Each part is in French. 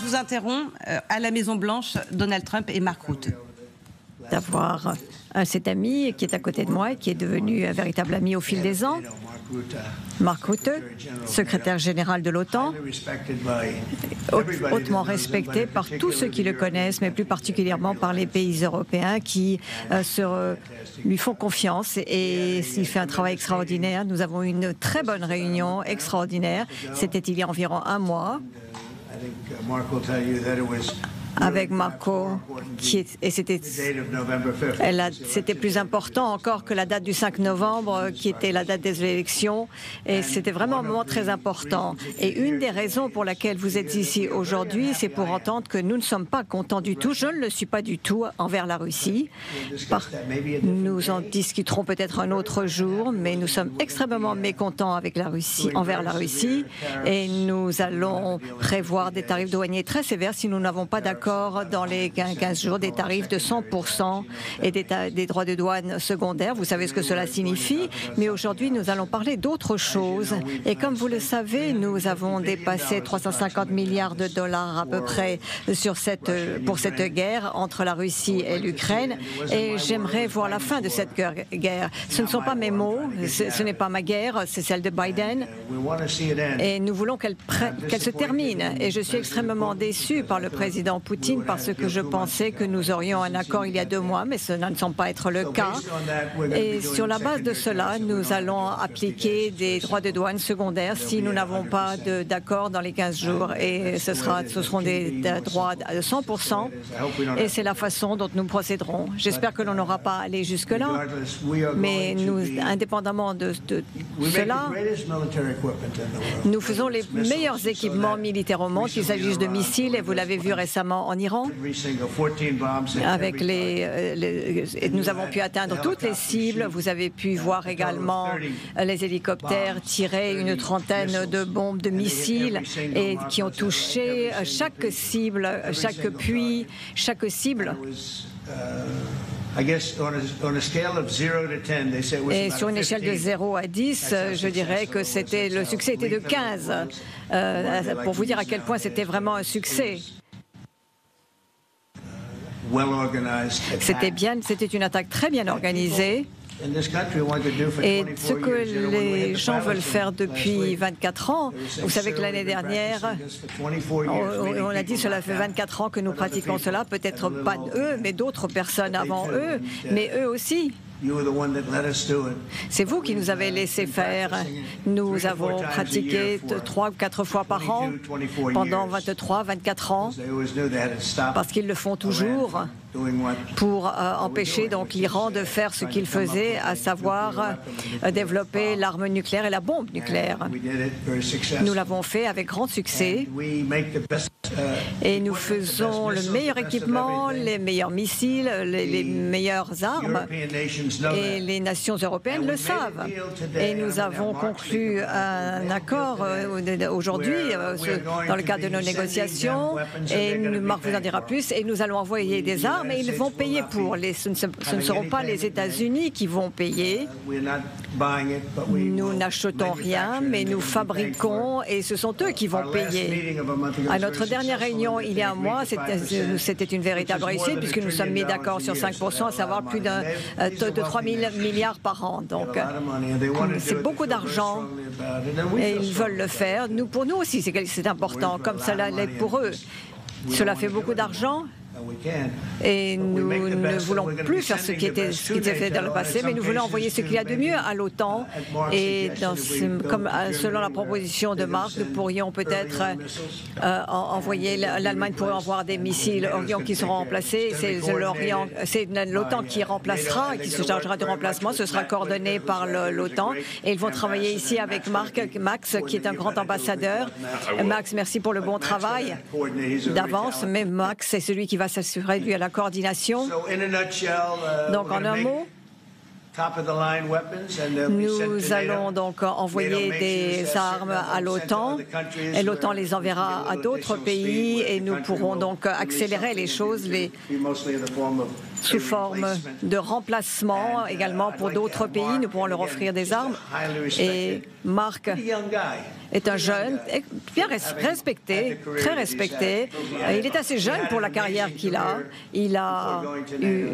vous interromps. À la Maison-Blanche, Donald Trump et Mark Rutte. D'avoir cet ami qui est à côté de moi et qui est devenu un véritable ami au fil des ans. Mark Rutte, secrétaire général de l'OTAN, hautement respecté par tous ceux qui le connaissent, mais plus particulièrement par les pays européens qui lui font confiance et il fait un travail extraordinaire. Nous avons eu une très bonne réunion extraordinaire. C'était il y a environ un mois. Avec Marco, et c'était plus important encore que la date du 5 novembre, qui était la date des élections, et c'était vraiment un moment très important. Et une des raisons pour laquelle vous êtes ici aujourd'hui, c'est pour entendre que nous ne sommes pas contents du tout, je ne le suis pas du tout envers la Russie. Nous en discuterons peut-être un autre jour, mais nous sommes extrêmement mécontents avec la Russie, envers la Russie, et nous allons prévoir des tarifs douaniers très sévères si nous n'avons pas d'accord dans les 15 jours, des tarifs de 100% et des droits de douane secondaires. Vous savez ce que cela signifie, mais aujourd'hui nous allons parler d'autre chose. Et comme vous le savez, nous avons dépassé 350 milliards de dollars à peu près pour cette guerre entre la Russie et l'Ukraine, et j'aimerais voir la fin de cette guerre. Ce ne sont pas mes mots, ce n'est pas ma guerre, c'est celle de Biden, et nous voulons qu'elle se termine. Et je suis extrêmement déçu par le président Poutine parce que je pensais que nous aurions un accord il y a 2 mois, mais cela ne semble pas être le cas. Et sur la base de cela, nous allons appliquer des droits de douane secondaires si nous n'avons pas d'accord dans les 15 jours. Et ce seront des droits de 100%. Et c'est la façon dont nous procéderons. J'espère que l'on n'aura pas allé jusque-là. Mais indépendamment de cela, nous faisons les meilleurs équipements militaires au monde, qu'il s'agisse de missiles, et vous l'avez vu récemment en Iran, avec nous avons pu atteindre toutes les cibles. Vous avez pu voir également les hélicoptères tirer une trentaine de bombes, de missiles, et qui ont touché chaque cible, chaque puits, chaque cible. Et sur une échelle de 0 à 10, je dirais que le succès était de 15, pour vous dire à quel point c'était vraiment un succès. C'était une attaque très bien organisée. Et ce que les gens veulent faire depuis 24 ans, vous savez que l'année dernière, on a dit cela fait 24 ans que nous pratiquons cela, peut-être pas eux, mais d'autres personnes avant eux, mais eux aussi. C'est vous qui nous avez laissé faire. Nous avons pratiqué 3 ou 4 fois par an pendant 23, 24 ans, parce qu'ils le font toujours pour empêcher donc l'Iran de faire ce qu'il faisait, à savoir développer l'arme nucléaire et la bombe nucléaire. Nous l'avons fait avec grand succès. Et nous faisons le meilleur équipement, les meilleurs missiles, les meilleures armes. Et les nations européennes le savent. Et nous avons conclu un accord aujourd'hui dans le cadre de nos négociations. Et Marc vous en dira plus. Et nous allons envoyer des armes et ils vont payer pour. Ce ne seront pas les États-Unis qui vont payer. Nous n'achetons rien, mais nous fabriquons et ce sont eux qui vont payer. À notre dernière réunion, il y a un mois, c'était une véritable réussite puisque nous sommes mis d'accord sur 5%, à savoir plus de 3 000 milliards par an. Donc, c'est beaucoup d'argent et ils veulent le faire. Pour nous aussi, c'est important, comme cela l'est pour eux. Cela fait beaucoup d'argent. Et nous ne voulons plus faire ce qui était fait dans le passé, mais nous voulons envoyer ce qu'il y a de mieux à l'OTAN. Et selon la proposition de Marc, nous pourrions peut-être envoyer, l'Allemagne pourrait envoyer des missiles Orion qui seront remplacés. C'est l'OTAN qui remplacera, qui se chargera du remplacement. Ce sera coordonné par l'OTAN. Et ils vont travailler ici avec Max, qui est un grand ambassadeur. Max, merci pour le bon travail d'avance, mais Max, c'est celui qui va s'assurer lui à la coordination. Donc en un mot, nous allons donc envoyer des armes à l'OTAN et l'OTAN les enverra à d'autres pays et nous pourrons donc accélérer les choses sous forme de remplacement également pour d'autres pays. Nous pourrons leur offrir des armes et Marc est un jeune, bien respecté, très respecté. Il est assez jeune pour la carrière qu'il a. Il a eu,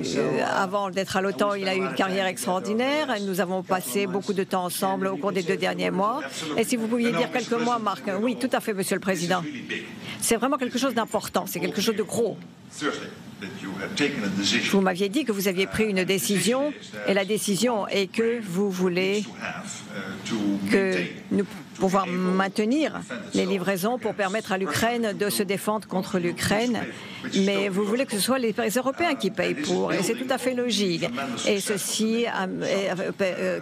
avant d'être à l'OTAN, il a eu une carrière extraordinaire. Nous avons passé beaucoup de temps ensemble au cours des 2 derniers mois. Et si vous pouviez dire quelques mots, Marc. Oui, tout à fait, Monsieur le Président. C'est vraiment quelque chose d'important, c'est quelque chose de gros. Vous m'aviez dit que vous aviez pris une décision, et la décision est que vous voulez que nous pouvoir maintenir les livraisons pour permettre à l'Ukraine de se défendre contre l'Ukraine, mais vous voulez que ce soit les Européens qui payent pour, et c'est tout à fait logique. Et ceci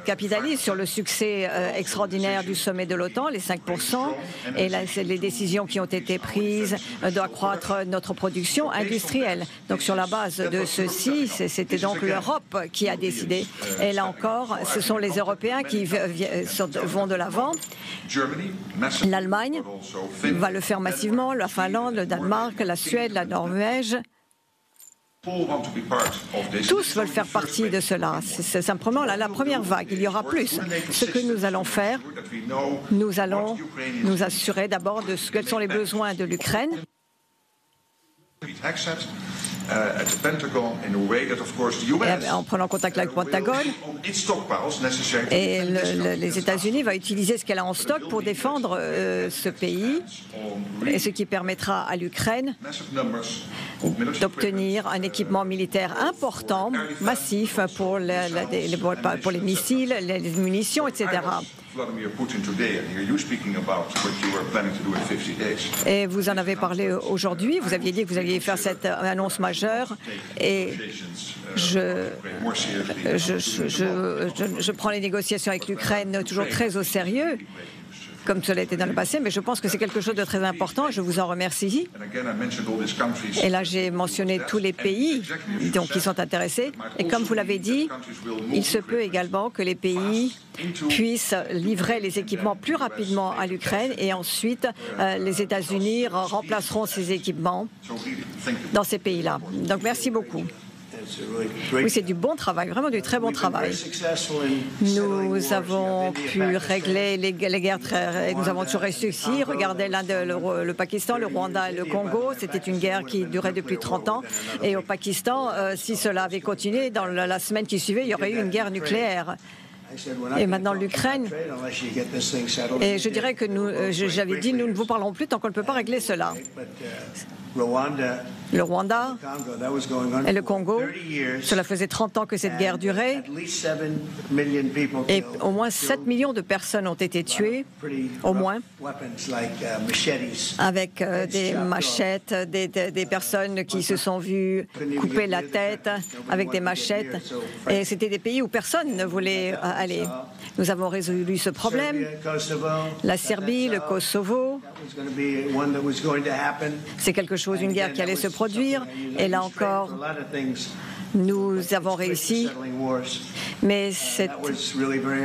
capitalise sur le succès extraordinaire du sommet de l'OTAN, les 5%, et les décisions qui ont été prises d'accroître notre production industrielle. Donc sur la base de ceci, c'était donc l'Europe qui a décidé. Et là encore, ce sont les Européens qui vont de l'avant. L'Allemagne va le faire massivement, la Finlande, le Danemark, la Suède, la Norvège. Tous veulent faire partie de cela. C'est simplement la première vague. Il y aura plus. Ce que nous allons faire, nous allons nous assurer d'abord de quels sont les besoins de l'Ukraine. En prenant contact avec le Pentagone, et les États-Unis vont utiliser ce qu'elle a en stock pour défendre ce pays, et ce qui permettra à l'Ukraine d'obtenir un équipement militaire important, massif pour les missiles, les munitions, etc. Et vous en avez parlé aujourd'hui, vous aviez dit que vous alliez faire cette annonce majeure, et je prends les négociations avec l'Ukraine toujours très au sérieux, comme cela était dans le passé, mais je pense que c'est quelque chose de très important. Je vous en remercie. Et là, j'ai mentionné tous les pays qui sont intéressés. Et comme vous l'avez dit, il se peut également que les pays puissent livrer les équipements plus rapidement à l'Ukraine, et ensuite les États-Unis remplaceront ces équipements dans ces pays-là. Donc merci beaucoup. Oui, c'est du bon travail, vraiment du très bon travail. Nous avons pu régler les guerres, nous avons toujours réussi. Regardez le Pakistan, le Rwanda et le Congo. C'était une guerre qui durait depuis 30 ans. Et au Pakistan, si cela avait continué, dans la semaine qui suivait, il y aurait eu une guerre nucléaire. Et maintenant l'Ukraine, et je dirais que j'avais dit, nous ne vous parlerons plus tant qu'on ne peut pas régler cela. Le Rwanda et le Congo, cela faisait 30 ans que cette guerre durait, et au moins 7 millions de personnes ont été tuées, au moins, avec des machettes, des personnes qui se sont vues couper la tête avec des machettes, et c'était des pays où personne ne voulait aller. Nous avons résolu ce problème. La Serbie, le Kosovo, c'est quelque chose, une guerre qui allait se produire, et là encore, nous avons réussi, mais c'est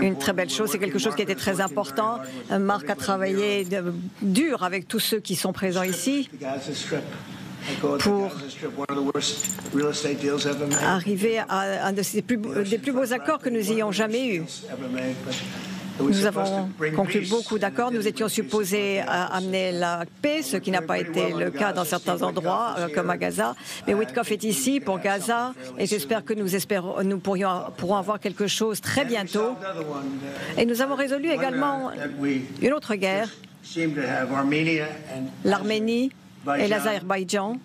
une très belle chose, c'est quelque chose qui était très important. Marc a travaillé dur avec tous ceux qui sont présents ici pour arriver à un des plus beaux accords que nous ayons jamais eus. Nous avons conclu beaucoup d'accords. Nous étions supposés amener la paix, ce qui n'a pas été le cas dans certains endroits, comme à Gaza. Mais Witkoff est ici pour Gaza, et j'espère que nous pourrons avoir quelque chose très bientôt. Et nous avons résolu également une autre guerre, l'Arménie et l'Azerbaïdjan.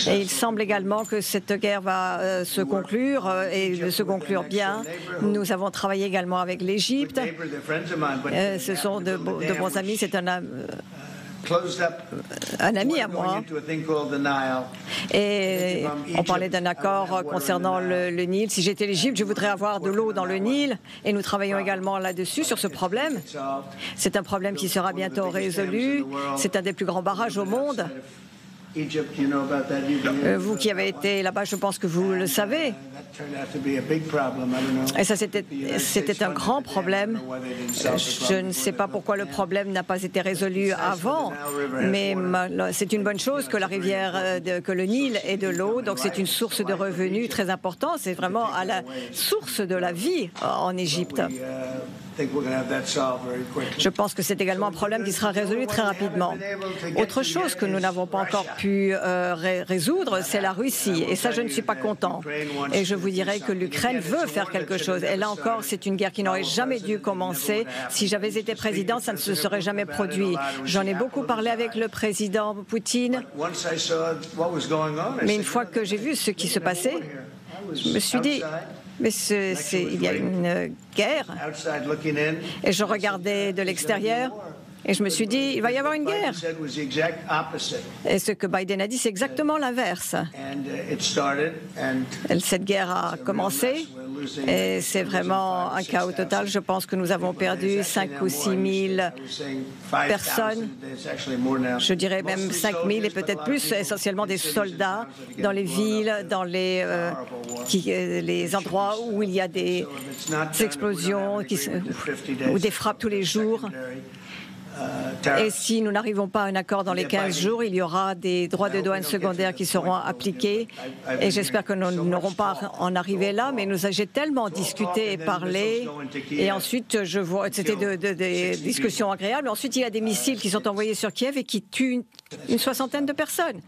Et il semble également que cette guerre va se conclure, et se conclure bien. Nous avons travaillé également avec l'Égypte. Ce sont de bons amis. C'est un ami à moi. Et on parlait d'un accord concernant le Nil. Si j'étais l'Égypte, je voudrais avoir de l'eau dans le Nil. Et nous travaillons également là-dessus, sur ce problème. C'est un problème qui sera bientôt résolu. C'est un des plus grands barrages au monde. Vous qui avez été là-bas, je pense que vous le savez. Et ça, c'était un grand problème. Je ne sais pas pourquoi le problème n'a pas été résolu avant, mais c'est une bonne chose que la rivière, que le Nil ait de l'eau. Donc c'est une source de revenus très importante. C'est vraiment à la source de la vie en Égypte. Je pense que c'est également un problème qui sera résolu très rapidement. Autre chose que nous n'avons pas encore pu résoudre, c'est la Russie. Et ça, je ne suis pas content. Et je vous dirais que l'Ukraine veut faire quelque chose. Et là encore, c'est une guerre qui n'aurait jamais dû commencer. Si j'avais été président, ça ne se serait jamais produit. J'en ai beaucoup parlé avec le président Poutine. Mais une fois que j'ai vu ce qui se passait, je me suis dit... Mais il y a une guerre. Et je regardais de l'extérieur et je me suis dit, il va y avoir une guerre. Et ce que Biden a dit, c'est exactement l'inverse. Cette guerre a commencé et c'est vraiment un chaos total. Je pense que nous avons perdu 5 ou 6 000 personnes. Je dirais même 5 000 et peut-être plus, essentiellement des soldats dans les villes, dans les endroits où il y a des explosions ou des frappes tous les jours. Et si nous n'arrivons pas à un accord dans les 15 jours, il y aura des droits de douane secondaires qui seront appliqués. Et j'espère que nous n'aurons pas à en arriver là, mais j'ai tellement discuté et parlé. Et ensuite, je vois, c'était des discussions agréables. Ensuite, il y a des missiles qui sont envoyés sur Kiev et qui tuent une soixantaine de personnes.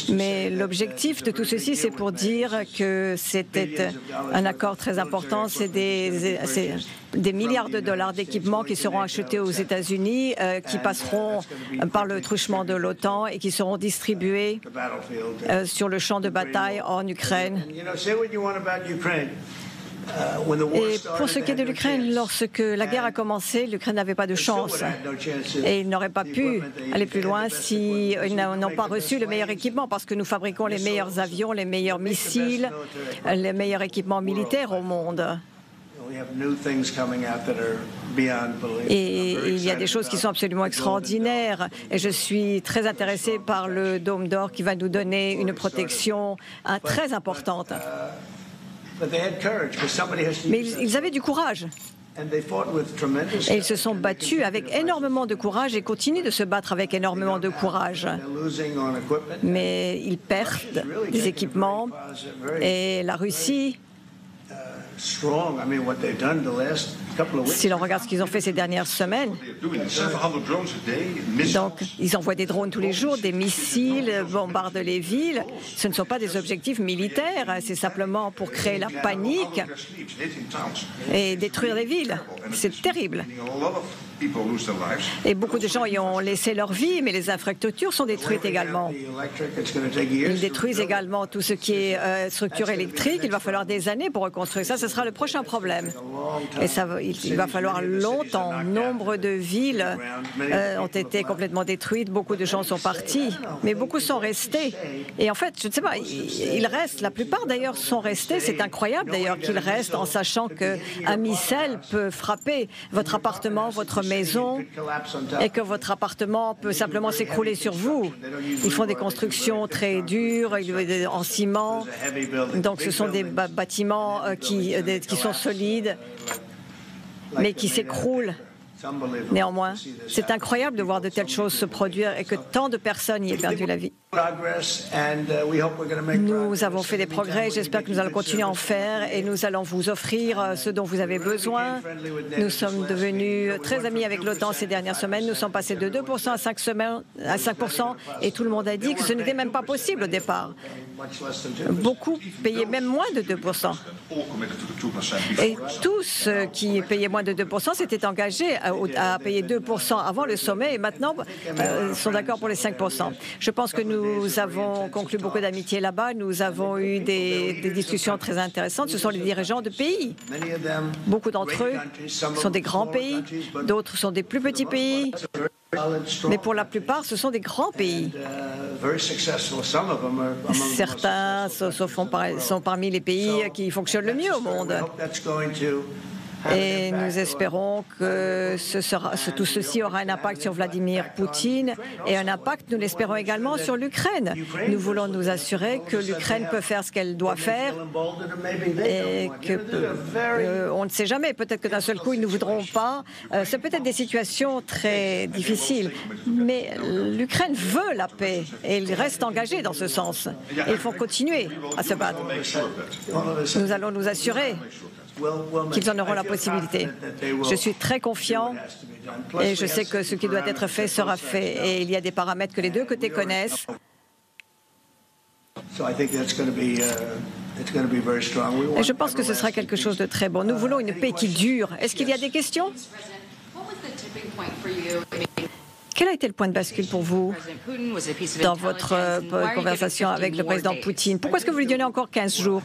Mais l'objectif de tout ceci, c'est pour dire que c'était un accord très important. C'est des milliards de dollars d'équipements qui seront achetés aux États-Unis, qui passeront par le truchement de l'OTAN et qui seront distribués sur le champ de bataille en Ukraine. Et pour ce qui est de l'Ukraine, lorsque la guerre a commencé, l'Ukraine n'avait pas de chance. Et ils n'auraient pas pu aller plus loin s'ils n'ont pas reçu le meilleur équipement, parce que nous fabriquons les meilleurs avions, les meilleurs missiles, les meilleurs équipements militaires au monde. Et il y a des choses qui sont absolument extraordinaires. Et je suis très intéressée par le Dôme d'Or qui va nous donner une protection très importante. Mais ils avaient du courage. Et ils se sont battus avec énormément de courage et continuent de se battre avec énormément de courage. Mais ils perdent des équipements et la Russie... Si l'on regarde ce qu'ils ont fait ces dernières semaines, donc ils envoient des drones tous les jours, des missiles, bombardent les villes. Ce ne sont pas des objectifs militaires, c'est simplement pour créer la panique et détruire les villes. C'est terrible. Et beaucoup de gens y ont laissé leur vie, mais les infrastructures sont détruites également. Ils détruisent également tout ce qui est structure électrique. Il va falloir des années pour reconstruire ça. Ce sera le prochain problème. Et il va falloir longtemps. Nombre de villes ont été complètement détruites. Beaucoup de gens sont partis, mais beaucoup sont restés. Et en fait, je ne sais pas, ils restent. La plupart d'ailleurs sont restés. C'est incroyable d'ailleurs qu'ils restent en sachant qu'un missile peut frapper votre appartement, votre maison, et que votre appartement peut simplement s'écrouler sur vous. Ils font des constructions très dures, en ciment. Donc ce sont des bâtiments qui sont solides, mais qui s'écroulent. Néanmoins, c'est incroyable de voir de telles choses se produire et que tant de personnes y aient perdu la vie. Nous avons fait des progrès, j'espère que nous allons continuer à en faire et nous allons vous offrir ce dont vous avez besoin. Nous sommes devenus très amis avec l'OTAN ces dernières semaines. Nous sommes passés de 2% à 5% et tout le monde a dit que ce n'était même pas possible au départ. Beaucoup payaient même moins de 2%. Et tous qui payaient moins de 2% s'étaient engagés à payer 2% avant le sommet et maintenant sont d'accord pour les 5%. Je pense que nous avons conclu beaucoup d'amitié là-bas. Nous avons eu des discussions très intéressantes. Ce sont les dirigeants de pays. Beaucoup d'entre eux sont des grands pays, d'autres sont des plus petits pays. Mais pour la plupart, ce sont des grands pays. Certains sont parmi les pays qui fonctionnent le mieux au monde. Et nous espérons que tout ceci aura un impact sur Vladimir Poutine et un impact, nous l'espérons également, sur l'Ukraine. Nous voulons nous assurer que l'Ukraine peut faire ce qu'elle doit faire et que, on ne sait jamais, peut-être que d'un seul coup, ils ne voudront pas. C'est peut-être des situations très difficiles, mais l'Ukraine veut la paix et il reste engagé dans ce sens. Et il faut continuer à se battre. Nous allons nous assurer qu'ils en auront la possibilité. Je suis très confiant et je sais que ce qui doit être fait sera fait. Et il y a des paramètres que les deux côtés connaissent. Et je pense que ce sera quelque chose de très bon. Nous voulons une paix qui dure. Est-ce qu'il y a des questions? Quel a été le point de bascule pour vous dans votre conversation avec le président Poutine? Pourquoi est-ce que vous lui donnez encore 15 jours?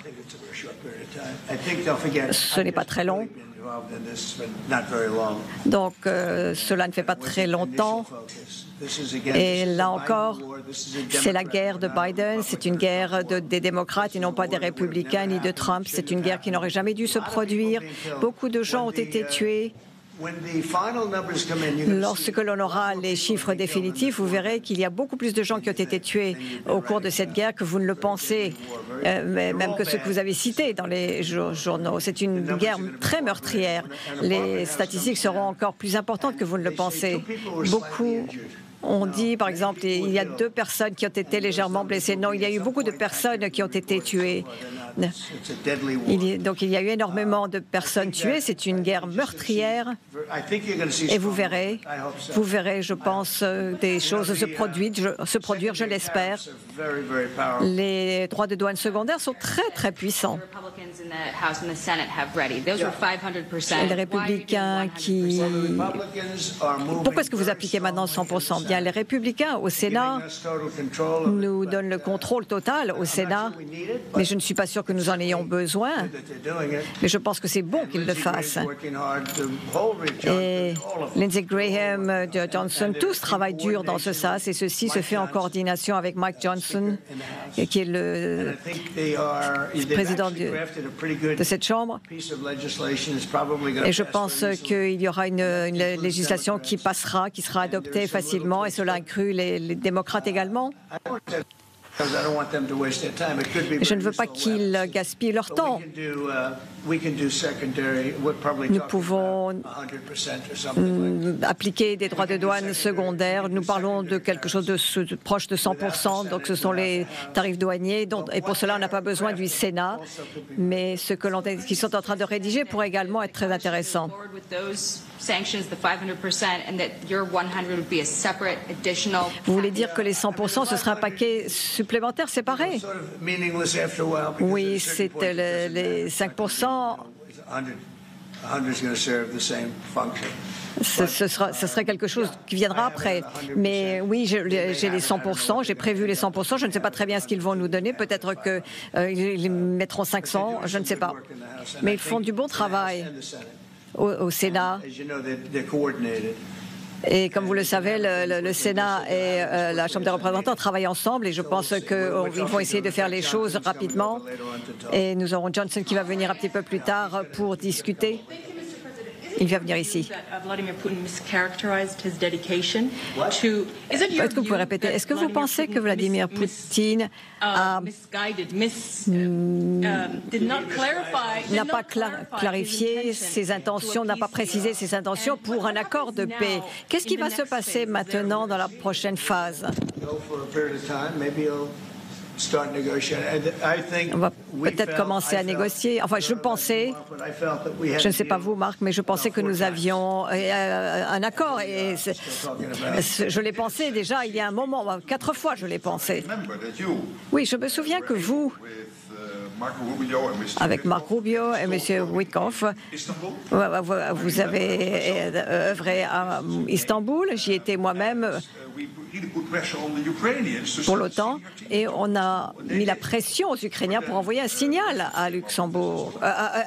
Ce n'est pas très long. Donc, cela ne fait pas très longtemps. Et là encore, c'est la guerre de Biden, c'est une guerre des démocrates et non pas des républicains ni de Trump. C'est une guerre qui n'aurait jamais dû se produire. Beaucoup de gens ont été tués. Lorsque l'on aura les chiffres définitifs, vous verrez qu'il y a beaucoup plus de gens qui ont été tués au cours de cette guerre que vous ne le pensez, même que ceux que vous avez cités dans les journaux. C'est une guerre très meurtrière. Les statistiques seront encore plus importantes que vous ne le pensez. Beaucoup ont dit, par exemple, il y a 2 personnes qui ont été légèrement blessées. Non, il y a eu beaucoup de personnes qui ont été tuées. Donc il y a eu énormément de personnes tuées. C'est une guerre meurtrière. Et vous verrez, je pense, des choses se produire, je l'espère. Les droits de douane secondaires sont très, très puissants. Les républicains qui... Pourquoi est-ce que vous appliquez maintenant 100%? Bien, les républicains au Sénat nous donnent le contrôle total au Sénat, mais je ne suis pas sûr que nous en ayons besoin. Mais je pense que c'est bon qu'ils le fassent. Et Lindsey Graham, Johnson, tous travaillent dur dans ce sens, et ceci se fait en coordination avec Mike Johnson, qui est le président de cette Chambre. Et je pense qu'il y aura une législation qui passera, qui sera adoptée facilement, et cela inclut les démocrates également. Je ne veux pas qu'ils gaspillent leur temps. Nous pouvons appliquer des droits de douane secondaires. Nous parlons de quelque chose de proche de 100%, donc ce sont les tarifs douaniers. Et pour cela, on n'a pas besoin du Sénat. Mais ce qu'ils sont en train de rédiger pourrait également être très intéressant. Vous voulez dire que les 100%, ce sera un paquet supplémentaire séparé? Oui, c'est les 5%. Ce serait quelque chose qui viendra après. Mais oui, j'ai les 100%, j'ai prévu les 100%. Je ne sais pas très bien ce qu'ils vont nous donner. Peut-être qu'ils mettront 500, je ne sais pas. Mais ils font du bon travail au Sénat. Et comme vous le savez, le Sénat et la Chambre des représentants travaillent ensemble, et je pense qu'ils vont essayer de faire les choses rapidement. Et nous aurons Johnson qui va venir un petit peu plus tard pour discuter. Il va venir ici. Est-ce que vous pouvez répéter? Est-ce que vous pensez que Vladimir Poutine n'a pas clarifié ses intentions, n'a pas précisé ses intentions pour un accord de paix? Qu'est-ce qui va se passer maintenant dans la prochaine phase? On va peut-être commencer à négocier. Enfin, je pensais, je ne sais pas vous, Marc, mais je pensais que nous avions un accord. Et je l'ai pensé déjà il y a un moment, 4 fois je l'ai pensé. Oui, je me souviens que vous, avec Marc Rubio et M. Witkoff, vous avez œuvré à Istanbul. J'y étais moi-même pour l'OTAN, et on a mis la pression aux Ukrainiens pour envoyer un signal à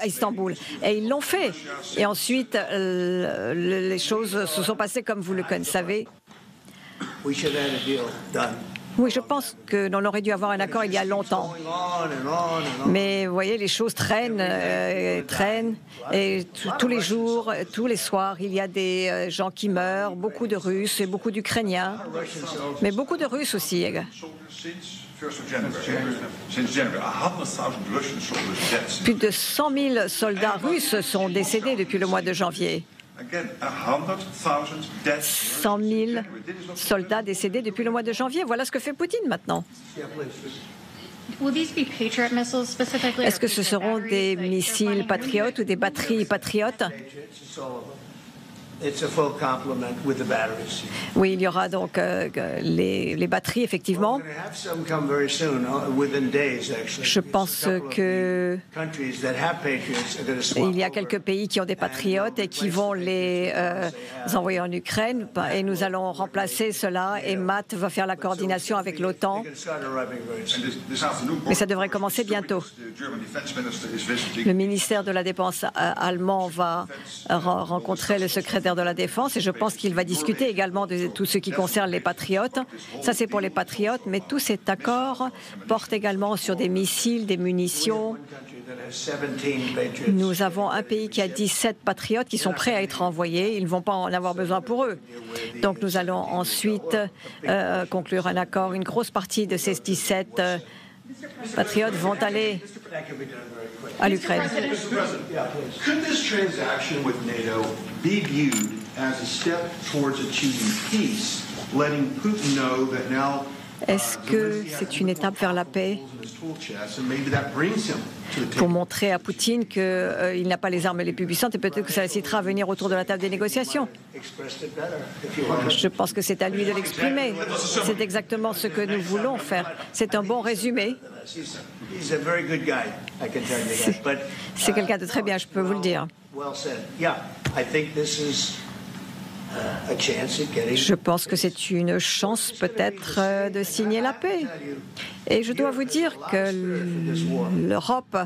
Istanbul. Et ils l'ont fait. Et ensuite, les choses se sont passées comme vous le savez. Oui, je pense que l'on aurait dû avoir un accord il y a longtemps. Mais vous voyez, les choses traînent, traînent, et tous les jours, tous les soirs, il y a des gens qui meurent, beaucoup de Russes et beaucoup d'Ukrainiens, mais beaucoup de Russes aussi. Plus de 100 000 soldats russes sont décédés depuis le mois de janvier. 100 000 soldats décédés depuis le mois de janvier. Voilà ce que fait Poutine maintenant. Est-ce que ce seront des missiles patriotes ou des batteries patriotes? Oui, il y aura donc les batteries, effectivement. Je pense que il y a quelques pays qui ont des patriotes et qui vont les envoyer en Ukraine. Et nous allons remplacer cela. Et Matt va faire la coordination avec l'OTAN. Mais ça devrait commencer bientôt. Le ministère de la Défense allemand va rencontrer le secrétaire de la Défense et je pense qu'il va discuter également de tout ce qui concerne les patriotes. Ça, c'est pour les patriotes, mais tout cet accord porte également sur des missiles, des munitions. Nous avons un pays qui a 17 patriotes qui sont prêts à être envoyés. Ils ne vont pas en avoir besoin pour eux. Donc nous allons ensuite conclure un accord. Une grosse partie de ces 17 patriotes vont aller à l'Ukraine. Est-ce que c'est une étape vers la paix pour montrer à Poutine qu'il n'a pas les armes les plus puissantes et peut-être que ça l'incitera à venir autour de la table des négociations? Je pense que c'est à lui de l'exprimer. C'est exactement ce que nous voulons faire. C'est un bon résumé. C'est quelqu'un de très bien, je peux vous le dire. Je pense que c'est une chance peut-être de signer la paix. Et je dois vous dire que l'Europe,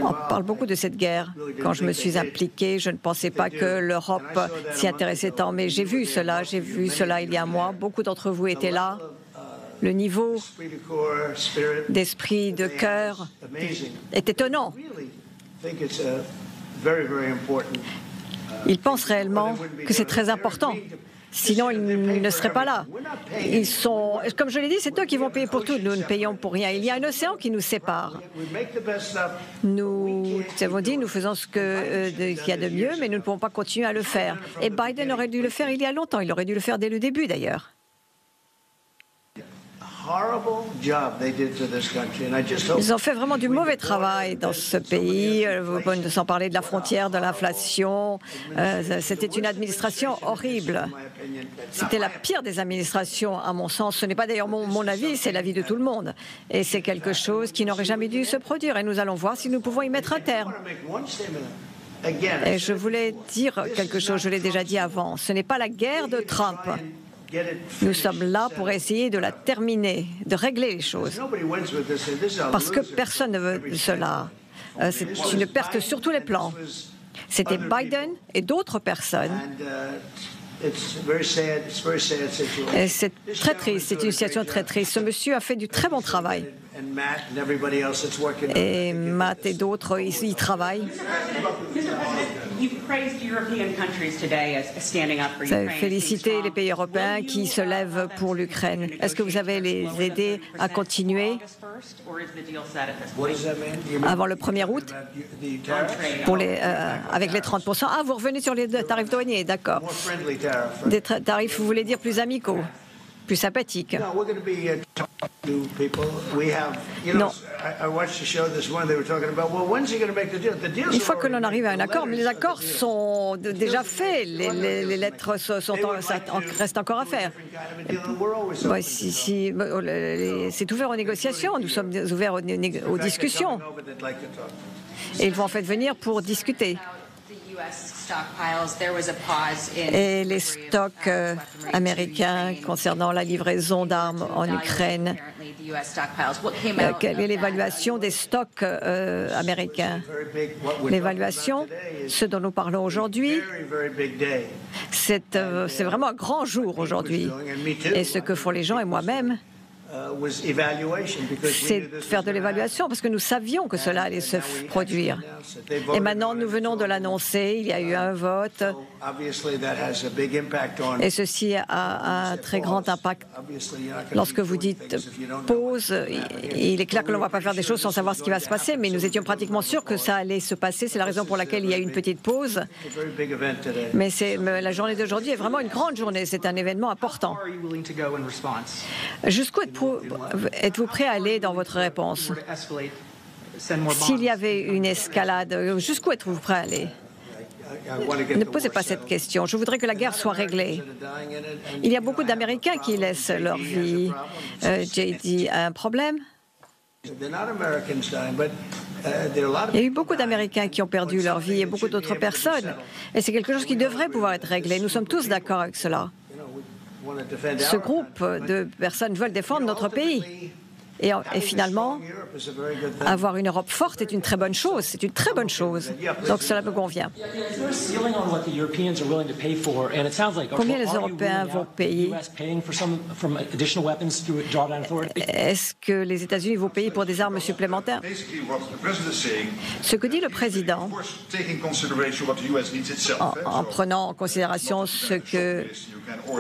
on parle beaucoup de cette guerre. Quand je me suis impliquée, je ne pensais pas que l'Europe s'y intéressait tant. Mais j'ai vu cela il y a un mois. Beaucoup d'entre vous étaient là. Le niveau d'esprit, de cœur est étonnant. Ils pensent réellement que c'est très important. Sinon, ils ne seraient pas là. Ils sont, comme je l'ai dit, c'est eux qui vont payer pour tout. Nous ne payons pour rien. Il y a un océan qui nous sépare. Nous avons dit, nous faisons ce qu'il y a de mieux, mais nous ne pouvons pas continuer à le faire. Et Biden aurait dû le faire il y a longtemps. Il aurait dû le faire dès le début, d'ailleurs. Ils ont fait vraiment du mauvais travail dans ce pays, sans parler de la frontière, de l'inflation. C'était une administration horrible. C'était la pire des administrations, à mon sens. Ce n'est pas d'ailleurs mon avis, c'est l'avis de tout le monde. Et c'est quelque chose qui n'aurait jamais dû se produire. Et nous allons voir si nous pouvons y mettre un terme. Et je voulais dire quelque chose, je l'ai déjà dit avant. Ce n'est pas la guerre de Trump. Nous sommes là pour essayer de la terminer, de régler les choses. Parce que personne ne veut cela. C'est une perte sur tous les plans. C'était Biden et d'autres personnes. Et c'est très triste, c'est une situation très triste. Ce monsieur a fait du très bon travail. Et Matt et d'autres, ils travaillent. Vous avez félicité les pays européens qui se lèvent pour l'Ukraine. Est-ce que vous avez les aidés à continuer avant le 1er août pour avec les 30%? Ah, vous revenez sur les tarifs douaniers, d'accord. Des tarifs, vous voulez dire plus amicaux, plus sympathiques? Non. Une fois que l'on arrive à un accord, mais les accords sont déjà faits, les lettres restent encore à faire. C'est ouvert aux négociations, nous sommes ouverts aux discussions. Et ils vont en fait venir pour discuter. et les stocks américains concernant la livraison d'armes en Ukraine. Quelle est l'évaluation des stocks américains? L'évaluation, ce dont nous parlons aujourd'hui, c'est vraiment un grand jour aujourd'hui. Et ce que font les gens et moi-même, c'est faire de l'évaluation parce que nous savions que cela allait se produire. Et maintenant, nous venons de l'annoncer, il y a eu un vote et ceci a un très grand impact. Lorsque vous dites pause, il est clair que l'on ne va pas faire des choses sans savoir ce qui va se passer, mais nous étions pratiquement sûrs que ça allait se passer. C'est la raison pour laquelle il y a eu une petite pause. Mais la journée d'aujourd'hui est vraiment une grande journée, c'est un événement important. Jusqu'où êtes-vous prêt à aller dans votre réponse? S'il y avait une escalade, jusqu'où êtes-vous prêt à aller? Ne posez pas cette question. Je voudrais que la guerre soit réglée. Il y a beaucoup d'Américains qui laissent leur vie. JD a un problème? Il y a eu beaucoup d'Américains qui ont perdu leur vie et beaucoup d'autres personnes. Et c'est quelque chose qui devrait pouvoir être réglé. Nous sommes tous d'accord avec cela. Ce groupe de personnes veulent défendre notre pays. Et finalement, avoir une Europe forte est une très bonne chose. C'est une très bonne chose. Donc cela me convient. Combien les Européens vont payer? Est-ce que les États-Unis vont payer pour des armes supplémentaires? Ce que dit le président, en prenant en considération ce que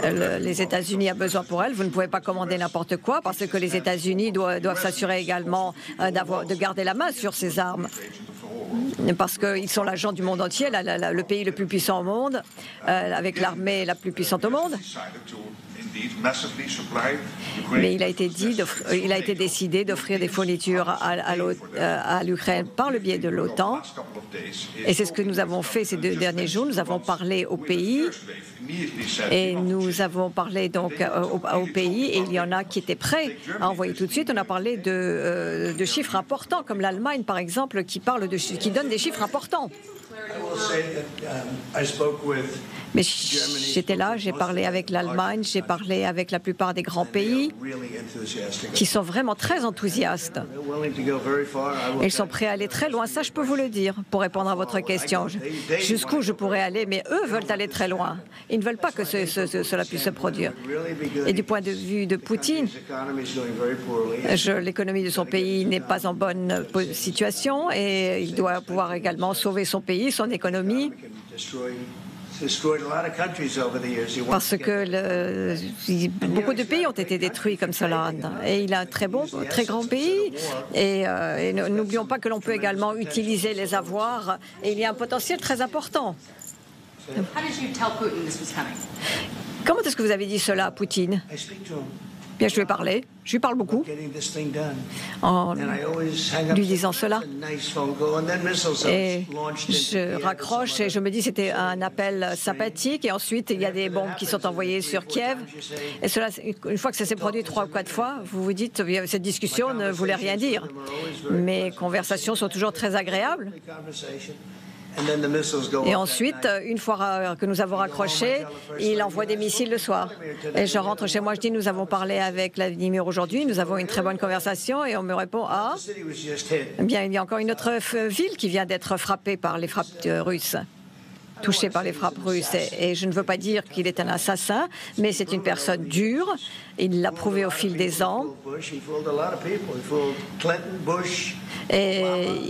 les États-Unis ont besoin pour elles, vous ne pouvez pas commander n'importe quoi parce que les États-Unis doivent s'assurer également de garder la main sur ces armes. Parce qu'ils sont l'agent du monde entier, le pays le plus puissant au monde, avec l'armée la plus puissante au monde. Mais il a été décidé d'offrir des fournitures à l'Ukraine par le biais de l'OTAN. Et c'est ce que nous avons fait ces 2 derniers jours. Nous avons parlé au pays et nous avons parlé donc au pays et il y en a qui étaient prêts à envoyer tout de suite. On a parlé de chiffres importants comme l'Allemagne par exemple qui donne des chiffres importants. Mais j'étais là, j'ai parlé avec l'Allemagne, j'ai parlé avec la plupart des grands pays qui sont vraiment très enthousiastes. Ils sont prêts à aller très loin, ça je peux vous le dire, pour répondre à votre question. Jusqu'où je pourrais aller, mais eux veulent aller très loin. Ils ne veulent pas que cela puisse se produire. Et du point de vue de Poutine, l'économie de son pays n'est pas en bonne situation et il doit pouvoir également sauver son pays, son économie. Parce que beaucoup de pays ont été détruits comme cela. Et il a un très grand pays. Et n'oublions pas que l'on peut également utiliser les avoirs. Et il y a un potentiel très important. Comment est-ce que vous avez dit cela à Poutine? Bien, je lui ai parlé. Je lui parle beaucoup en lui disant cela. Et je raccroche et je me dis c'était un appel sympathique. Et ensuite, il y a des bombes qui sont envoyées sur Kiev. Et cela, une fois que ça s'est produit 3 ou 4 fois, vous vous dites cette discussion ne voulait rien dire. Mes conversations sont toujours très agréables. Et ensuite, une fois que nous avons raccroché, il envoie des missiles le soir. Et je rentre chez moi, je dis, nous avons parlé avec Vladimir aujourd'hui, nous avons une très bonne conversation, et on me répond, ah, eh bien, il y a encore une autre ville qui vient d'être frappée par les frappes russes. Touché par les frappes russes. Et je ne veux pas dire qu'il est un assassin, mais c'est une personne dure. Il l'a prouvé au fil des ans. Et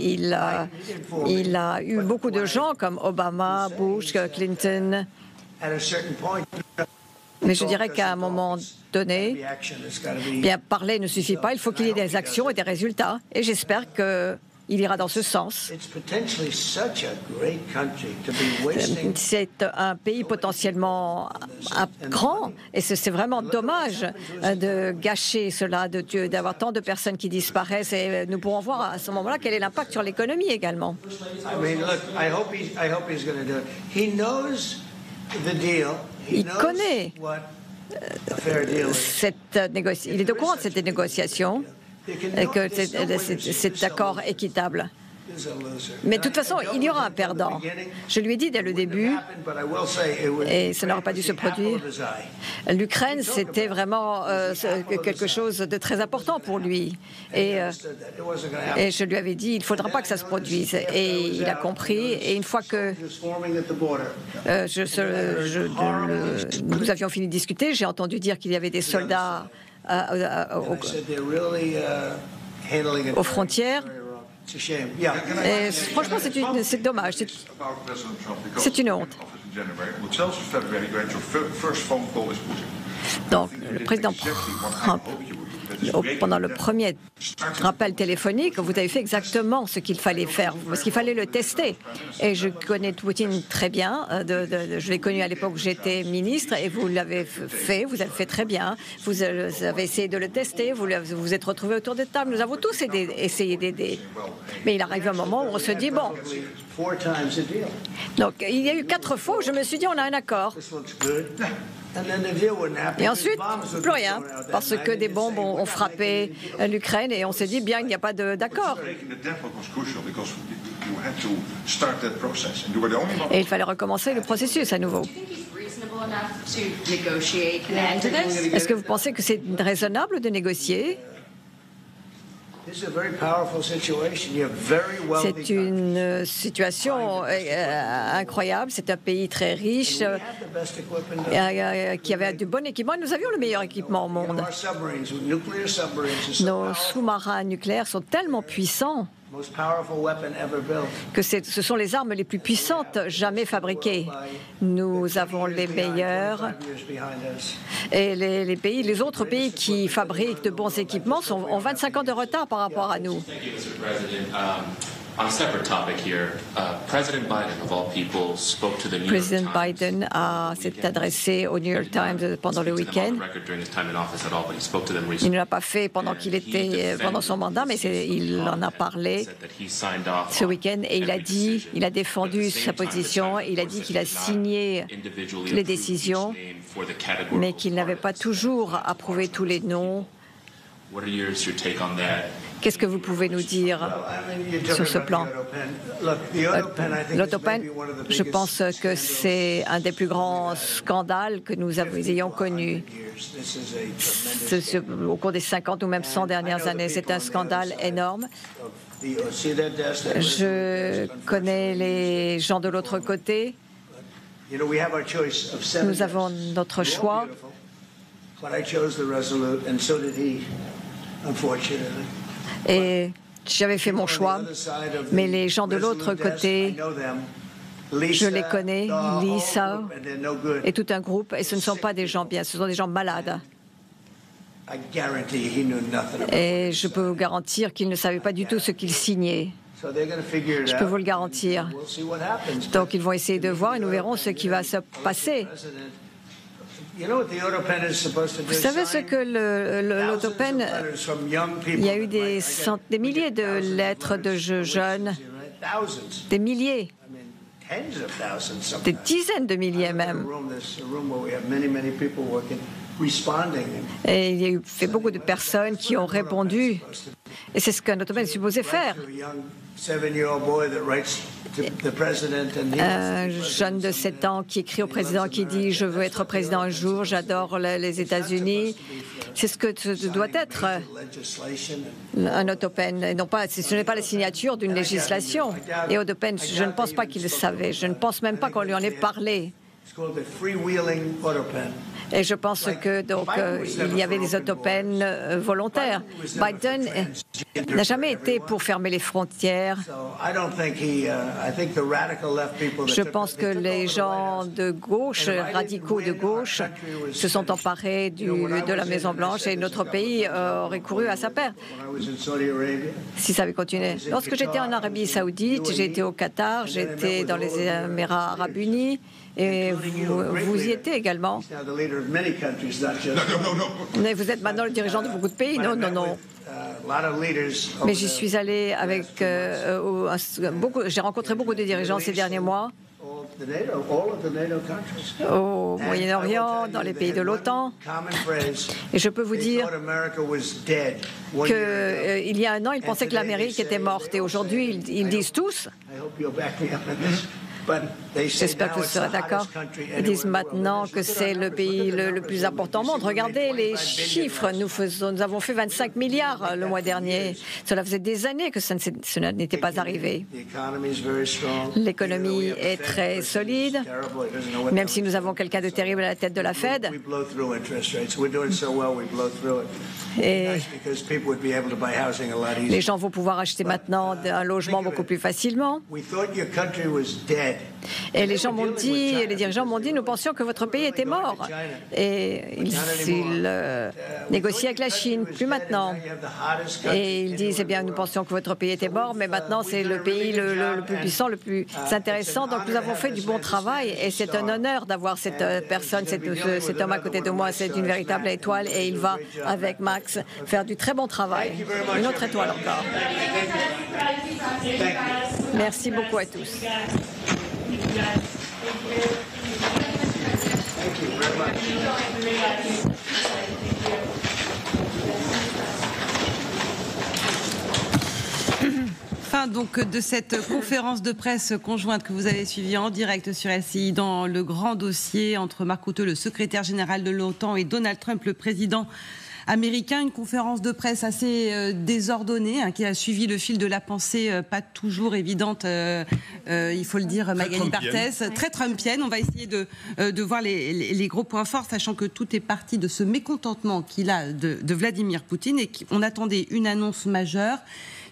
il a eu beaucoup de gens comme Obama, Bush, Clinton. Mais je dirais qu'à un moment donné, bien parler ne suffit pas. Il faut qu'il y ait des actions et des résultats. Et j'espère qu'il ira dans ce sens. C'est un pays potentiellement grand et c'est vraiment dommage de gâcher cela, d'avoir tant de personnes qui disparaissent et nous pourrons voir à ce moment-là quel est l'impact sur l'économie également. Il connaît il est au courant de cette négociation et que cet accord équitable. Mais de toute façon, il y aura un perdant. Je lui ai dit dès le début, et ça n'aurait pas dû se produire, l'Ukraine, c'était vraiment quelque chose de très important pour lui. Et je lui avais dit, il ne faudra pas que ça se produise. Et il a compris. Et une fois que nous avions fini de discuter, j'ai entendu dire qu'il y avait des soldats aux frontières. Et franchement, c'est dommage. C'est une honte. Donc, le président Trump, pendant le premier rappel téléphonique, vous avez fait exactement ce qu'il fallait faire, parce qu'il fallait le tester. Et je connais Poutine très bien, je l'ai connu à l'époque où j'étais ministre, et vous l'avez fait, vous avez fait très bien. Vous avez essayé de le tester, vous vous êtes retrouvés autour des tables, nous avons tous essayé d'aider. Mais il arrive un moment où on se dit, bon... Donc, il y a eu 4 fois où je me suis dit, on a un accord. Et ensuite, plus rien, parce que des bombes ont frappé l'Ukraine et on s'est dit, bien, il n'y a pas d'accord. Et il fallait recommencer le processus à nouveau. Est-ce que vous pensez que c'est raisonnable de négocier ? C'est une situation incroyable. C'est un pays très riche qui avait du bon équipement. Nous avions le meilleur équipement au monde. Nos sous-marins nucléaires sont tellement puissants que ce sont les armes les plus puissantes jamais fabriquées. Nous avons les meilleurs et les autres pays qui fabriquent de bons équipements ont 25 ans de retard par rapport à nous. Président Biden s'est adressé au New York Times pendant le week-end. Il ne l'a pas fait pendant son mandat, mais il en a parlé ce week-end et il a défendu sa position. Il a dit qu'il a signé les décisions, mais qu'il n'avait pas toujours approuvé tous les noms. Qu'est-ce que vous pouvez nous dire sur ce plan? L'Autopen, je pense que c'est un des plus grands scandales que nous ayons connus au cours des 50 ou même 100 dernières années. C'est un scandale énorme. Je connais les gens de l'autre côté. Nous avons notre choix. Et j'avais fait mon choix, mais les gens de l'autre côté, je les connais, Lisa et tout un groupe, et ce ne sont pas des gens bien, ce sont des gens malades. Et je peux vous garantir qu'ils ne savaient pas du tout ce qu'ils signaient. Je peux vous le garantir. Donc ils vont essayer de voir et nous verrons ce qui va se passer. Vous savez ce que l'Autopen, il y a eu des milliers de lettres de jeunes, des milliers, des dizaines de milliers même. Et il y a eu beaucoup de personnes qui ont répondu. Et c'est ce qu'un Autopen est supposé faire. Un jeune de 7 ans qui écrit au président, qui dit « Je veux être président un jour, j'adore les États-Unis ». C'est ce que ce doit être un Autopen. Et non pas, ce n'est pas la signature d'une législation. Et Autopen, je ne pense pas qu'il le savait. Je ne pense même pas qu'on lui en ait parlé. Et je pense que il y avait des autopen volontaires. Biden n'a jamais été pour fermer les frontières. Je pense que les gens de gauche, radicaux de gauche, se sont emparés de la Maison-Blanche et notre pays aurait couru à sa perte si ça avait continué. Lorsque j'étais en Arabie Saoudite, j'ai été au Qatar, j'étais dans les Émirats Arabes Unis. Et vous y étiez également. Mais vous êtes maintenant le dirigeant de beaucoup de pays. Non, non, non. Mais j'y suis allé avec j'ai rencontré beaucoup de dirigeants ces derniers mois. au Moyen-Orient, dans les pays de l'OTAN. Et je peux vous dire qu'il y a un an, ils pensaient que l'Amérique était morte. Et aujourd'hui, ils disent tous, j'espère que vous serez d'accord, ils disent maintenant que c'est le pays le plus important au monde. Regardez les chiffres, nous avons fait 25 milliards le mois dernier. Cela faisait des années que cela n'était pas arrivé. L'économie est très solide, même si nous avons quelqu'un de terrible à la tête de la Fed. Et les gens vont pouvoir acheter maintenant un logement beaucoup plus facilement. Et les gens m'ont dit, les dirigeants m'ont dit, nous pensions que votre pays était mort. Et ils négocient avec la Chine, plus maintenant. Et ils disent, eh bien, nous pensions que votre pays était mort, mais maintenant c'est le pays le plus puissant, le plus intéressant. Donc nous avons fait du bon travail et c'est un honneur d'avoir cette personne, cet homme à côté de moi. C'est une véritable étoile et il va, avec Max, faire du très bon travail. Une autre étoile encore. Merci beaucoup à tous. Fin donc de cette conférence de presse conjointe que vous avez suivie en direct sur LCI dans le grand dossier entre Mark Rutte, le secrétaire général de l'OTAN, et Donald Trump, le président américain. Une conférence de presse assez désordonnée, qui a suivi le fil de la pensée, pas toujours évidente, il faut le dire, Magali Barthès, très trumpienne. On va essayer de voir les gros points forts, sachant que tout est parti de ce mécontentement qu'il a de Vladimir Poutine et qu'on attendait une annonce majeure.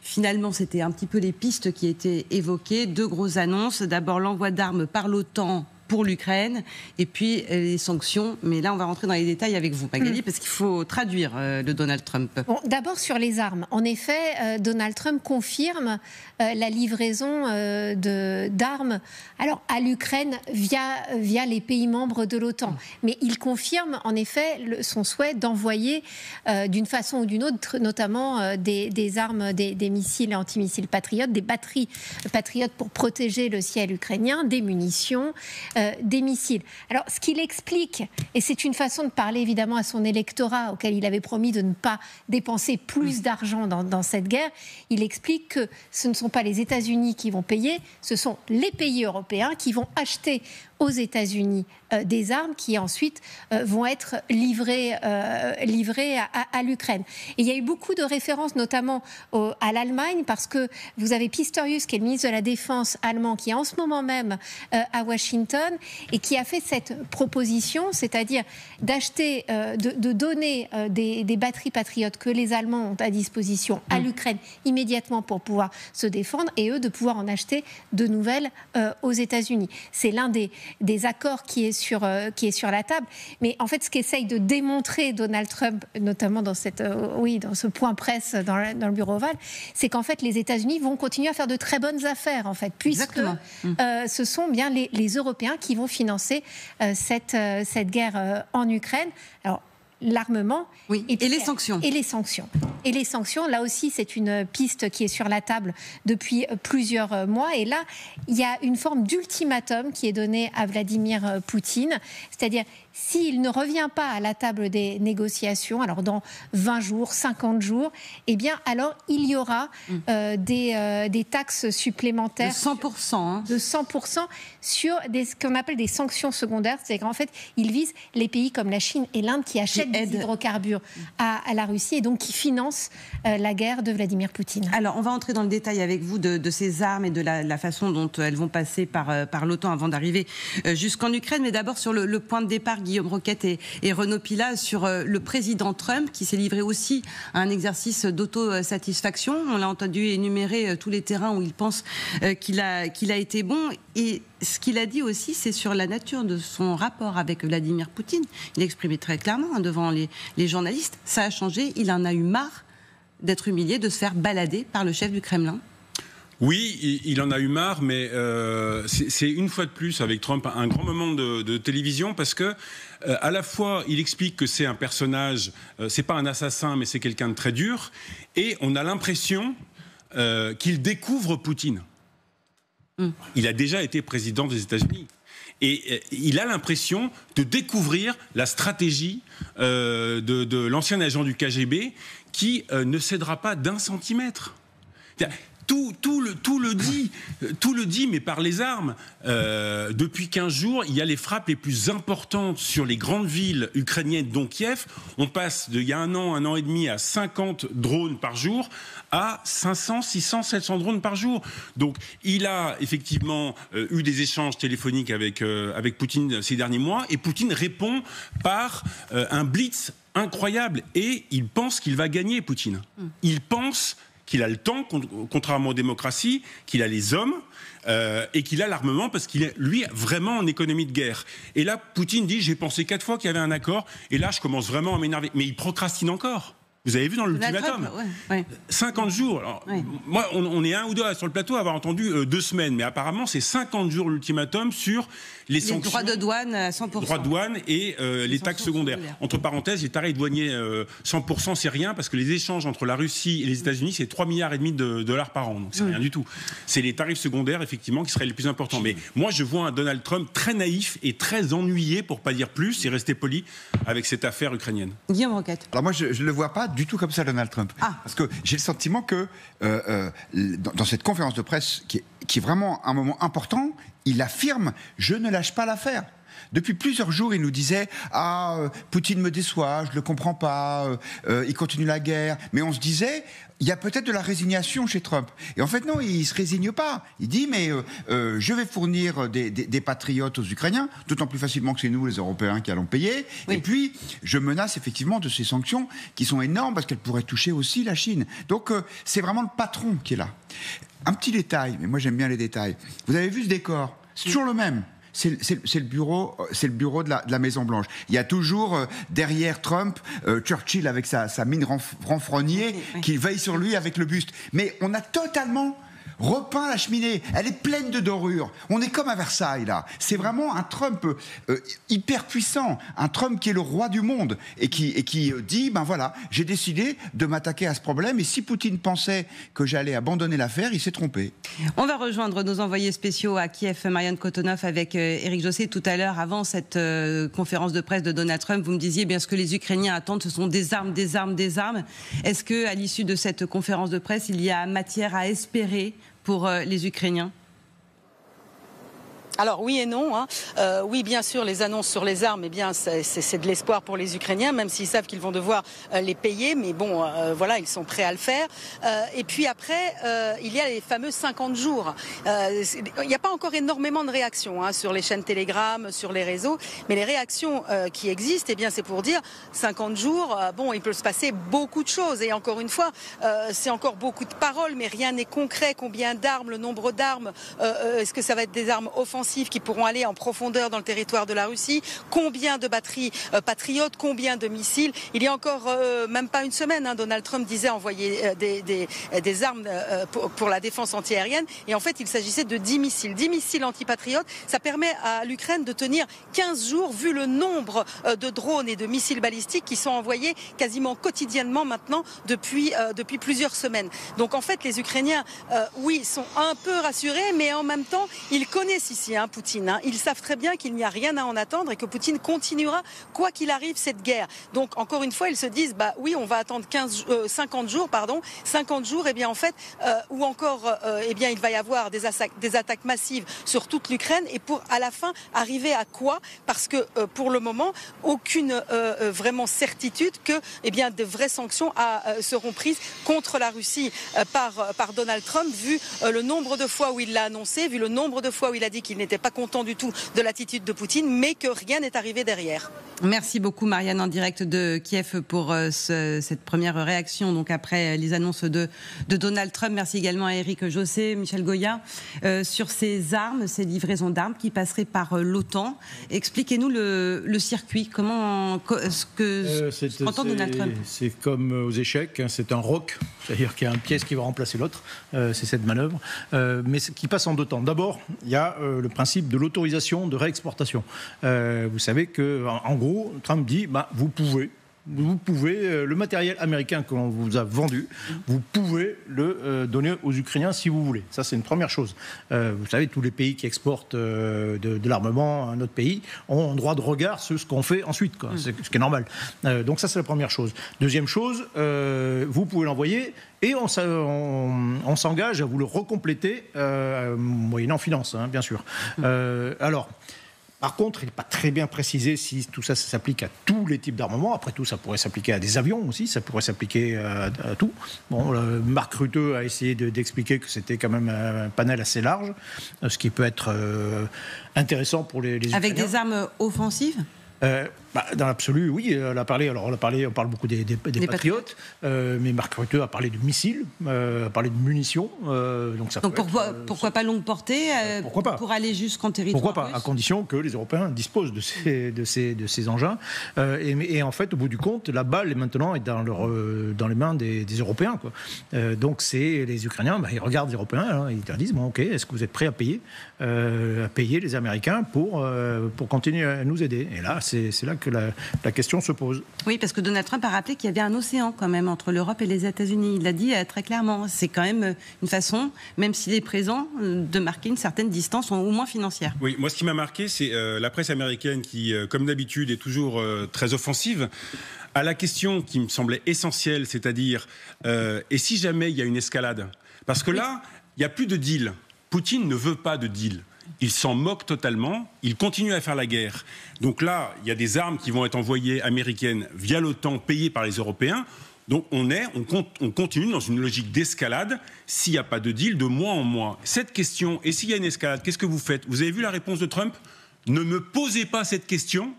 Finalement, c'était un petit peu les pistes qui étaient évoquées. Deux grosses annonces. D'abord, l'envoi d'armes par l'OTAN pour l'Ukraine, et puis les sanctions. Mais là, on va rentrer dans les détails avec vous, Magali, parce qu'il faut traduire le Donald Trump. Bon, d'abord sur les armes. En effet, Donald Trump confirme la livraison d'armes à l'Ukraine via les pays membres de l'OTAN. Mais il confirme en effet son souhait d'envoyer d'une façon ou d'une autre, notamment des armes, des missiles antimissiles patriotes, des batteries patriotes pour protéger le ciel ukrainien, des munitions, des missiles. Alors, ce qu'il explique, et c'est une façon de parler évidemment à son électorat auquel il avait promis de ne pas dépenser plus d'argent dans cette guerre, il explique que ce ne sont pas les États-Unis qui vont payer, ce sont les pays européens qui vont acheter aux États-Unis des armes qui ensuite vont être livrées à l'Ukraine. Et il y a eu beaucoup de références notamment à l'Allemagne, parce que vous avez Pistorius, qui est le ministre de la Défense allemand, qui est en ce moment même à Washington et qui a fait cette proposition, c'est-à-dire d'acheter, de donner des batteries patriotes que les Allemands ont à disposition à l'Ukraine immédiatement pour pouvoir se défendre, et eux de pouvoir en acheter de nouvelles aux États-Unis. C'est l'un des accords qui est sur la table. Mais en fait, ce qu'essaye de démontrer Donald Trump, notamment dans ce point presse dans le bureau ovale, c'est qu'en fait, les États-Unis vont continuer à faire de très bonnes affaires, en fait, puisque ce sont bien les Européens qui vont financer cette guerre en Ukraine. Alors, l'armement et les sanctions. Et les sanctions, là aussi, c'est une piste qui est sur la table depuis plusieurs mois. Et là, il y a une forme d'ultimatum qui est donné à Vladimir Poutine, c'est-à-dire s'il ne revient pas à la table des négociations, alors dans 20 jours, 50 jours, eh bien alors il y aura des taxes supplémentaires. De 100%. De 100% sur ce qu'on appelle des sanctions secondaires. C'est-à-dire qu'en fait, ils visent les pays comme la Chine et l'Inde qui achètent des hydrocarbures à la Russie et donc qui financent la guerre de Vladimir Poutine. Alors, on va entrer dans le détail avec vous de ces armes et de la façon dont elles vont passer par l'OTAN avant d'arriver jusqu'en Ukraine. Mais d'abord, sur le point de départ, Guillaume Roquette et Renaud Pila, sur le président Trump qui s'est livré aussi à un exercice d'autosatisfaction. On l'a entendu énumérer tous les terrains où il pense qu'il a été bon. Et ce qu'il a dit aussi, c'est sur la nature de son rapport avec Vladimir Poutine. Il a exprimé très clairement devant les journalistes. Ça a changé, il en a eu marre d'être humilié, de se faire balader par le chef du Kremlin. Oui, il en a eu marre, mais c'est une fois de plus avec Trump un grand moment de télévision, parce que à la fois il explique que c'est un personnage, c'est pas un assassin, mais c'est quelqu'un de très dur, et on a l'impression qu'il découvre Poutine. Il a déjà été président des États-Unis. Et il a l'impression de découvrir la stratégie de l'ancien agent du KGB qui ne cédera pas d'un centimètre. Tout le dit, mais par les armes. Depuis 15 jours, il y a les frappes les plus importantes sur les grandes villes ukrainiennes, dont Kiev. On passe il y a un an et demi, à 50 drones par jour, à 500, 600, 700 drones par jour. Donc, il a effectivement eu des échanges téléphoniques avec Poutine ces derniers mois, et Poutine répond par un blitz incroyable. Et il pense qu'il va gagner, Poutine. Il pense qu'il a le temps, contrairement aux démocraties, qu'il a les hommes et qu'il a l'armement, parce qu'il est, lui, vraiment en économie de guerre. Et là, Poutine dit, j'ai pensé 4 fois qu'il y avait un accord, et là, je commence vraiment à m'énerver. Mais il procrastine encore. Vous avez vu dans l'ultimatum, 50 jours. Alors, moi, on est un ou deux sur le plateau à avoir entendu 2 semaines, mais apparemment, c'est 50 jours l'ultimatum sur les sanctions. Les droits de douane à 100%. Droits de douane et les taxes secondaires. Entre parenthèses, les tarifs douaniers 100%, c'est rien, parce que les échanges entre la Russie et les États-Unis, c'est 3,5 milliards de dollars par an. Donc, c'est rien du tout. C'est les tarifs secondaires, effectivement, qui seraient les plus importants. Mais moi, je vois un Donald Trump très naïf et très ennuyé, pour pas dire plus, et rester poli avec cette affaire ukrainienne. Guillaume Roquette. Alors moi, je ne le vois pas du tout comme ça, Donald Trump. Parce que j'ai le sentiment que dans cette conférence de presse, qui est vraiment un moment important, il affirme « je ne lâche pas l'affaire ». Depuis plusieurs jours, il nous disait « Ah, Poutine me déçoit, je ne le comprends pas, il continue la guerre ». Mais on se disait « il y a peut-être de la résignation chez Trump ». Et en fait, non, il ne se résigne pas. Il dit « mais je vais fournir des patriotes aux Ukrainiens, d'autant plus facilement que c'est nous, les Européens, qui allons payer. Oui. Et puis, je menace effectivement de ces sanctions qui sont énormes, parce qu'elles pourraient toucher aussi la Chine. » Donc, c'est vraiment le patron qui est là. Un petit détail, mais moi j'aime bien les détails. Vous avez vu ce décor ? C'est toujours le même. C'est le bureau de la Maison-Blanche. Il y a toujours derrière Trump, Churchill avec sa mine renfrognée, qui veille sur lui avec le buste. Mais on a totalement repeint la cheminée. Elle est pleine de dorures. On est comme à Versailles, là. C'est vraiment un Trump hyper puissant. Un Trump qui est le roi du monde et qui dit, ben voilà, j'ai décidé de m'attaquer à ce problème. Et si Poutine pensait que j'allais abandonner l'affaire, il s'est trompé. On va rejoindre nos envoyés spéciaux à Kiev, Marianne Kotonov avec Éric Josset. Tout à l'heure, avant cette conférence de presse de Donald Trump, vous me disiez, bien ce que les Ukrainiens attendent, ce sont des armes, des armes, des armes. Est-ce qu'à l'issue de cette conférence de presse, il y a matière à espérer pour les Ukrainiens ? Alors oui et non. Oui, bien sûr, les annonces sur les armes, eh bien, c'est de l'espoir pour les Ukrainiens, même s'ils savent qu'ils vont devoir les payer. Mais bon, voilà, ils sont prêts à le faire. Et puis après, il y a les fameux 50 jours. Il n'y a pas encore énormément de réactions sur les chaînes Telegram, sur les réseaux. Mais les réactions qui existent, eh bien, c'est pour dire 50 jours, bon, il peut se passer beaucoup de choses. Et encore une fois, c'est encore beaucoup de paroles, mais rien n'est concret. Combien d'armes, le nombre d'armes, est-ce que ça va être des armes offensives qui pourront aller en profondeur dans le territoire de la Russie, combien de batteries patriotes, combien de missiles. Il y a encore même pas une semaine, Donald Trump disait envoyer des armes pour la défense antiaérienne, et en fait il s'agissait de 10 missiles. 10 missiles antipatriotes, ça permet à l'Ukraine de tenir 15 jours, vu le nombre de drones et de missiles balistiques qui sont envoyés quasiment quotidiennement maintenant depuis plusieurs semaines. Donc en fait les Ukrainiens, oui, sont un peu rassurés, mais en même temps ils connaissent ici Poutine. Ils savent très bien qu'il n'y a rien à en attendre et que Poutine continuera, quoi qu'il arrive, cette guerre. Donc, encore une fois, ils se disent, bah oui, on va attendre 50 jours, 50 jours, et bien en fait, ou encore, eh bien, il va y avoir des attaques massives sur toute l'Ukraine, et pour, à la fin, arriver à quoi ? Parce que, pour le moment, aucune vraiment certitude que, eh bien, de vraies sanctions seront prises contre la Russie par Donald Trump, vu le nombre de fois où il l'a annoncé, vu le nombre de fois où il a dit qu'il n'était pas content du tout de l'attitude de Poutine, mais que rien n'est arrivé derrière. Merci beaucoup Marianne en direct de Kiev pour cette première réaction, donc après les annonces de Donald Trump. Merci également à Éric Josset, Michel Goya, sur ces armes, ces livraisons d'armes qui passeraient par l'OTAN. Expliquez-nous le circuit, comment entend Donald Trump. C'est comme aux échecs, c'est un rock, c'est-à-dire qu'il y a une pièce qui va remplacer l'autre, c'est cette manœuvre, mais qui passe en 2 temps. D'abord, il y a le principe de l'autorisation de réexportation. Vous savez que, en gros, Trump dit, vous pouvez vous pouvez, le matériel américain qu'on vous a vendu, vous pouvez le donner aux Ukrainiens si vous voulez. Ça, c'est une première chose. Vous savez, tous les pays qui exportent de l'armement à un autre pays ont un droit de regard sur ce qu'on fait ensuite, quoi. Ce qui est normal. Donc ça, c'est la première chose. Deuxième chose, vous pouvez l'envoyer et on s'engage à vous le recompléter moyennant finance, hein, bien sûr. Alors, par contre, il n'est pas très bien précisé si tout ça s'applique à tous les types d'armements. Après tout, ça pourrait s'appliquer à des avions aussi, ça pourrait s'appliquer à tout. Bon, Mark Rutte a essayé d'expliquer que c'était quand même un panel assez large, ce qui peut être intéressant pour les Ukrainiens. Avec des armes offensives ? Dans l'absolu, oui. On parle beaucoup des patriotes, mais Mark Rutte a parlé de missiles, a parlé de munitions. Donc pourquoi pas longue portée pourquoi pas pour aller jusqu'en territoire Pourquoi pas, russe, à condition que les Européens disposent de ces engins. Et en fait, au bout du compte, la balle est maintenant dans les mains des Européens, quoi. Donc les Ukrainiens, ils regardent les Européens, hein, ils leur disent ok, est-ce que vous êtes prêts à payer les Américains pour continuer à nous aider? Et là, c'est là que la question se pose. Oui, parce que Donald Trump a rappelé qu'il y avait un océan quand même entre l'Europe et les États-Unis. Il l'a dit très clairement. C'est quand même une façon, même s'il est présent, de marquer une certaine distance, au moins financière. Oui, moi ce qui m'a marqué, c'est la presse américaine qui, comme d'habitude, est toujours très offensive. À la question qui me semblait essentielle, c'est-à-dire, et si jamais il y a une escalade? Parce que là, il n'y a plus de deal. Poutine ne veut pas de deal. Il s'en moque totalement, il continue à faire la guerre. Donc là, il y a des armes qui vont être envoyées américaines via l'OTAN, payées par les Européens. Donc on continue dans une logique d'escalade s'il n'y a pas de deal de mois en mois. Cette question, et s'il y a une escalade, qu'est-ce que vous faites? Vous avez vu la réponse de Trump? Ne me posez pas cette question.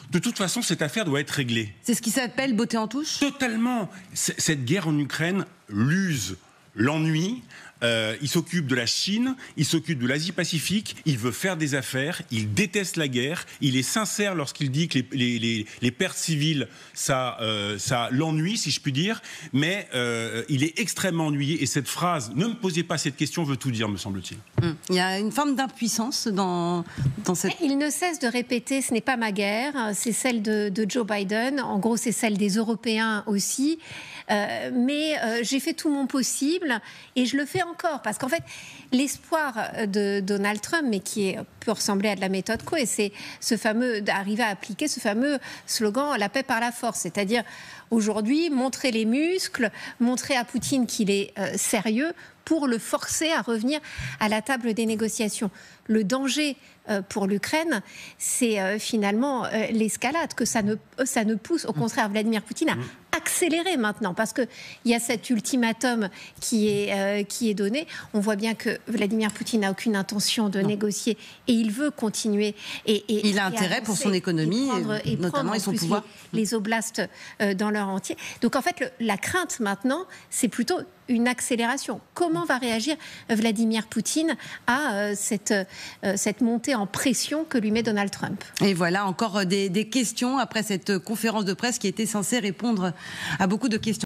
De toute façon, cette affaire doit être réglée. C'est ce qui s'appelle botter en touche? Totalement. Cette guerre en Ukraine l'use, l'ennuie. Il s'occupe de la Chine, il s'occupe de l'Asie-Pacifique, il veut faire des affaires, il déteste la guerre, il est sincère lorsqu'il dit que les pertes civiles, ça l'ennuie, si je puis dire, mais il est extrêmement ennuyé, et cette phrase « ne me posez pas cette question » veut tout dire, me semble-t-il. Il y a une forme d'impuissance dans cette... Il ne cesse de répéter « ce n'est pas ma guerre », c'est celle de Joe Biden, en gros c'est celle des Européens aussi. Mais j'ai fait tout mon possible et je le fais encore parce qu'en fait l'espoir de Donald Trump, mais qui peut ressembler à de la méthode Coué, c'est ce fameux d'arriver à appliquer ce fameux slogan la paix par la force, c'est-à-dire aujourd'hui montrer les muscles, montrer à Poutine qu'il est sérieux pour le forcer à revenir à la table des négociations. Le danger pour l'Ukraine, c'est finalement l'escalade, que ça ne pousse, au contraire, Vladimir Poutine à accélérer maintenant, parce qu'il y a cet ultimatum qui est donné. On voit bien que Vladimir Poutine n'a aucune intention de négocier et il veut continuer. Il a intérêt pour son économie, notamment et son pouvoir. Les oblasts dans leur entier. Donc en fait, la crainte maintenant, c'est plutôt une accélération. Comment va réagir Vladimir Poutine à cette montée en pression que lui met Donald Trump? Et voilà, encore des questions après cette conférence de presse qui était censée répondre à beaucoup de questions.